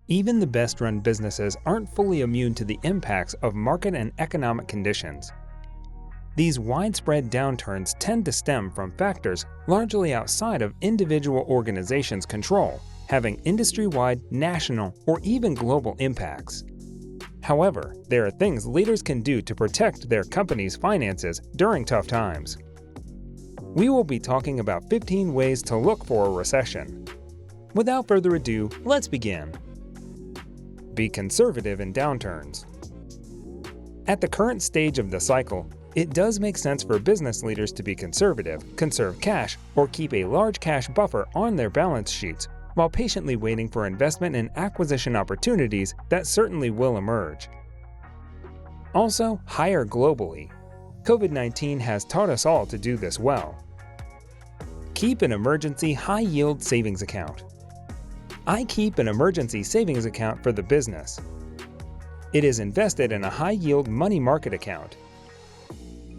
Even the best-run businesses aren't fully immune to the impacts of market and economic conditions. These widespread downturns tend to stem from factors largely outside of individual organizations' control, having industry-wide, national, or even global impacts. However, there are things leaders can do to protect their company's finances during tough times. We will be talking about 15 ways to look for a recession. Without further ado, let's begin. Be conservative in downturns. At the current stage of the cycle, it does make sense for business leaders to be conservative, conserve cash, or keep a large cash buffer on their balance sheets while patiently waiting for investment and acquisition opportunities that certainly will emerge. Also, hire globally. COVID-19 has taught us all to do this well. Keep an emergency high-yield savings account. I keep an emergency savings account for the business. It is invested in a high-yield money market account.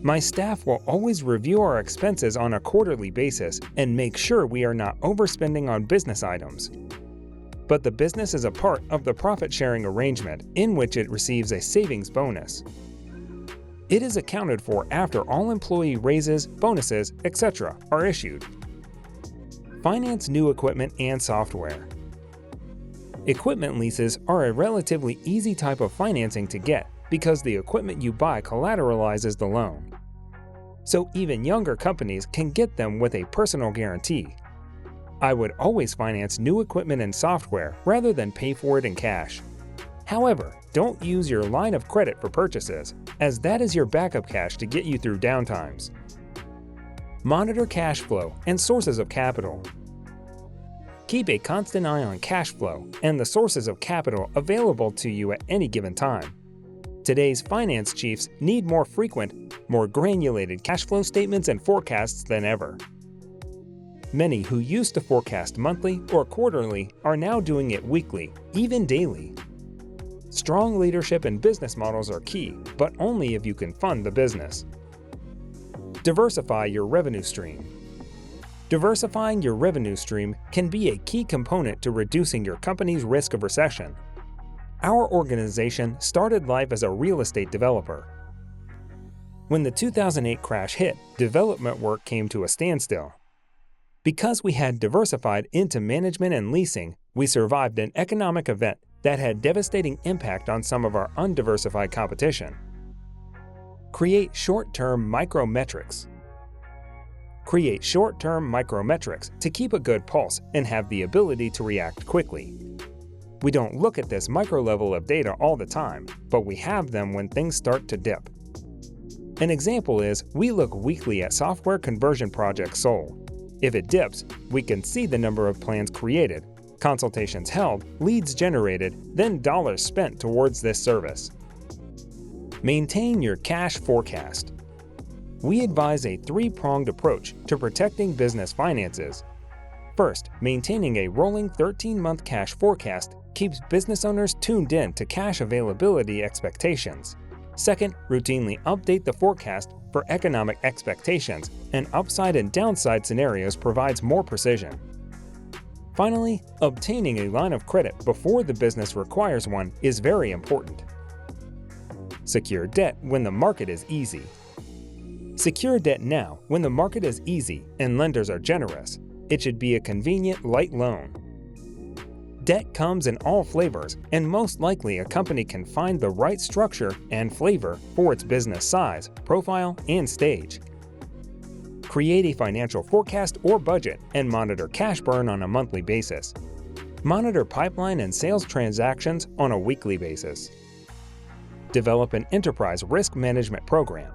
My staff will always review our expenses on a quarterly basis and make sure we are not overspending on business items. But the business is a part of the profit-sharing arrangement in which it receives a savings bonus. It is accounted for after all employee raises, bonuses, etc. are issued. Finance new equipment and software. Equipment leases are a relatively easy type of financing to get because the equipment you buy collateralizes the loan. So even younger companies can get them with a personal guarantee. I would always finance new equipment and software rather than pay for it in cash. However, don't use your line of credit for purchases, as that is your backup cash to get you through downtimes. Monitor cash flow and sources of capital. Keep a constant eye on cash flow and the sources of capital available to you at any given time. Today's finance chiefs need more frequent, more granulated cash flow statements and forecasts than ever. Many who used to forecast monthly or quarterly are now doing it weekly, even daily. Strong leadership and business models are key, but only if you can fund the business. Diversify your revenue stream. Diversifying your revenue stream can be a key component to reducing your company's risk of recession. Our organization started life as a real estate developer. When the 2008 crash hit, development work came to a standstill. Because we had diversified into management and leasing, we survived an economic event that had devastating impact on some of our undiversified competition. Create short-term micrometrics. Create short-term micrometrics to keep a good pulse and have the ability to react quickly. We don't look at this micro level of data all the time, but we have them when things start to dip. An example is we look weekly at software conversion projects sold. If it dips, we can see the number of plans created, consultations held, leads generated, then dollars spent towards this service. Maintain your cash forecast. We advise a three-pronged approach to protecting business finances. First, maintaining a rolling 13-month cash forecast keeps business owners tuned in to cash availability expectations. Second, routinely update the forecast for economic expectations, and upside and downside scenarios provides more precision. Finally, obtaining a line of credit before the business requires one is very important. Secure debt when the market is easy. Secure debt now when the market is easy and lenders are generous. It should be a convenient, light loan. Debt comes in all flavors, and most likely a company can find the right structure and flavor for its business size, profile, and stage. Create a financial forecast or budget and monitor cash burn on a monthly basis. Monitor pipeline and sales transactions on a weekly basis. Develop an enterprise risk management program.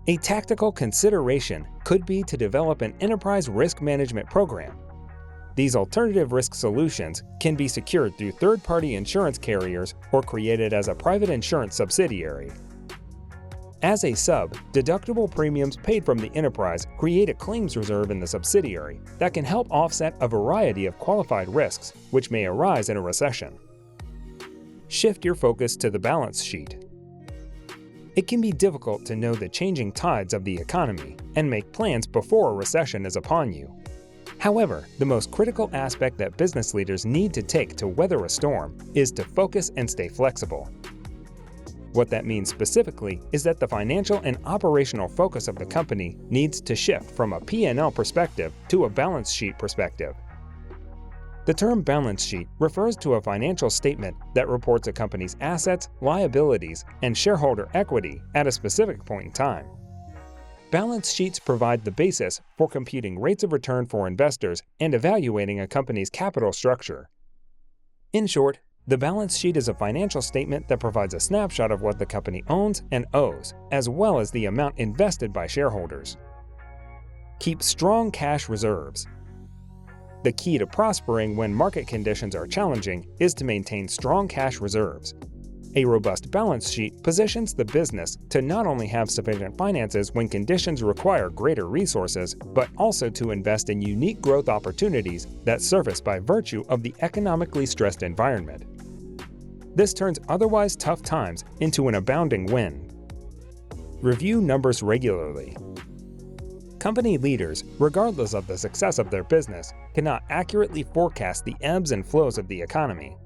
A tactical consideration could be to develop an enterprise risk management program. These alternative risk solutions can be secured through third-party insurance carriers or created as a private insurance subsidiary. As a sub, deductible premiums paid from the enterprise create a claims reserve in the subsidiary that can help offset a variety of qualified risks which may arise in a recession. Shift your focus to the balance sheet. It can be difficult to know the changing tides of the economy and make plans before a recession is upon you. However, the most critical aspect that business leaders need to take to weather a storm is to focus and stay flexible. What that means specifically is that the financial and operational focus of the company needs to shift from a P&L perspective to a balance sheet perspective. The term balance sheet refers to a financial statement that reports a company's assets, liabilities, and shareholder equity at a specific point in time. Balance sheets provide the basis for computing rates of return for investors and evaluating a company's capital structure. In short, the balance sheet is a financial statement that provides a snapshot of what the company owns and owes, as well as the amount invested by shareholders. Keep strong cash reserves. The key to prospering when market conditions are challenging is to maintain strong cash reserves. A robust balance sheet positions the business to not only have sufficient finances when conditions require greater resources, but also to invest in unique growth opportunities that surface by virtue of the economically stressed environment. This turns otherwise tough times into an abounding win. Review numbers regularly. Company leaders, regardless of the success of their business, cannot accurately forecast the ebbs and flows of the economy.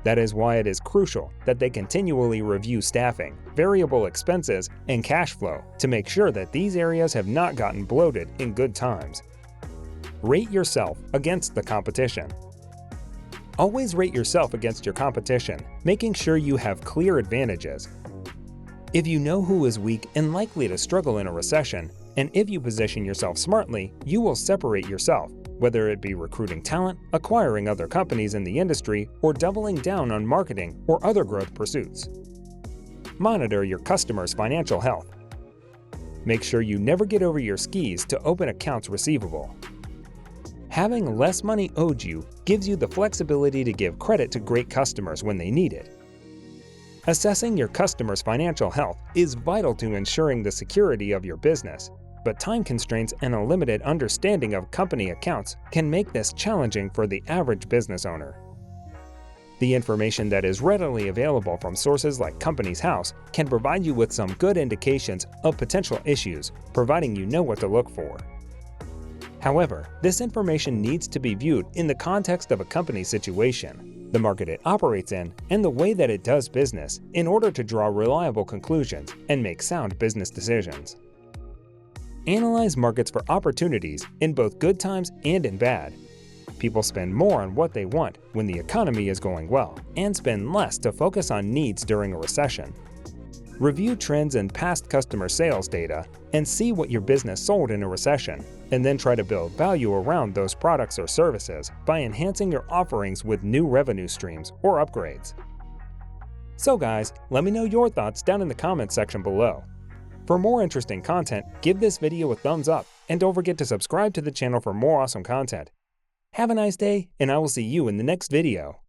That is why it is crucial that they continually review staffing, variable expenses, and cash flow to make sure that these areas have not gotten bloated in good times. Rate yourself against the competition. Always rate yourself against your competition, making sure you have clear advantages. If you know who is weak and likely to struggle in a recession, and if you position yourself smartly, you will separate yourself, whether it be recruiting talent, acquiring other companies in the industry, or doubling down on marketing or other growth pursuits. Monitor your customers' financial health. Make sure you never get over your skis to open accounts receivable. Having less money owed you gives you the flexibility to give credit to great customers when they need it. Assessing your customers' financial health is vital to ensuring the security of your business, but time constraints and a limited understanding of company accounts can make this challenging for the average business owner. The information that is readily available from sources like Companies House can provide you with some good indications of potential issues, providing you know what to look for. However, this information needs to be viewed in the context of a company's situation, the market it operates in, and the way that it does business in order to draw reliable conclusions and make sound business decisions. Analyze markets for opportunities in both good times and in bad. People spend more on what they want when the economy is going well, and spend less to focus on needs during a recession. Review trends in past customer sales data and see what your business sold in a recession, and then try to build value around those products or services by enhancing your offerings with new revenue streams or upgrades. So guys, let me know your thoughts down in the comments section below. For more interesting content, give this video a thumbs up and don't forget to subscribe to the channel for more awesome content. Have a nice day, and I will see you in the next video.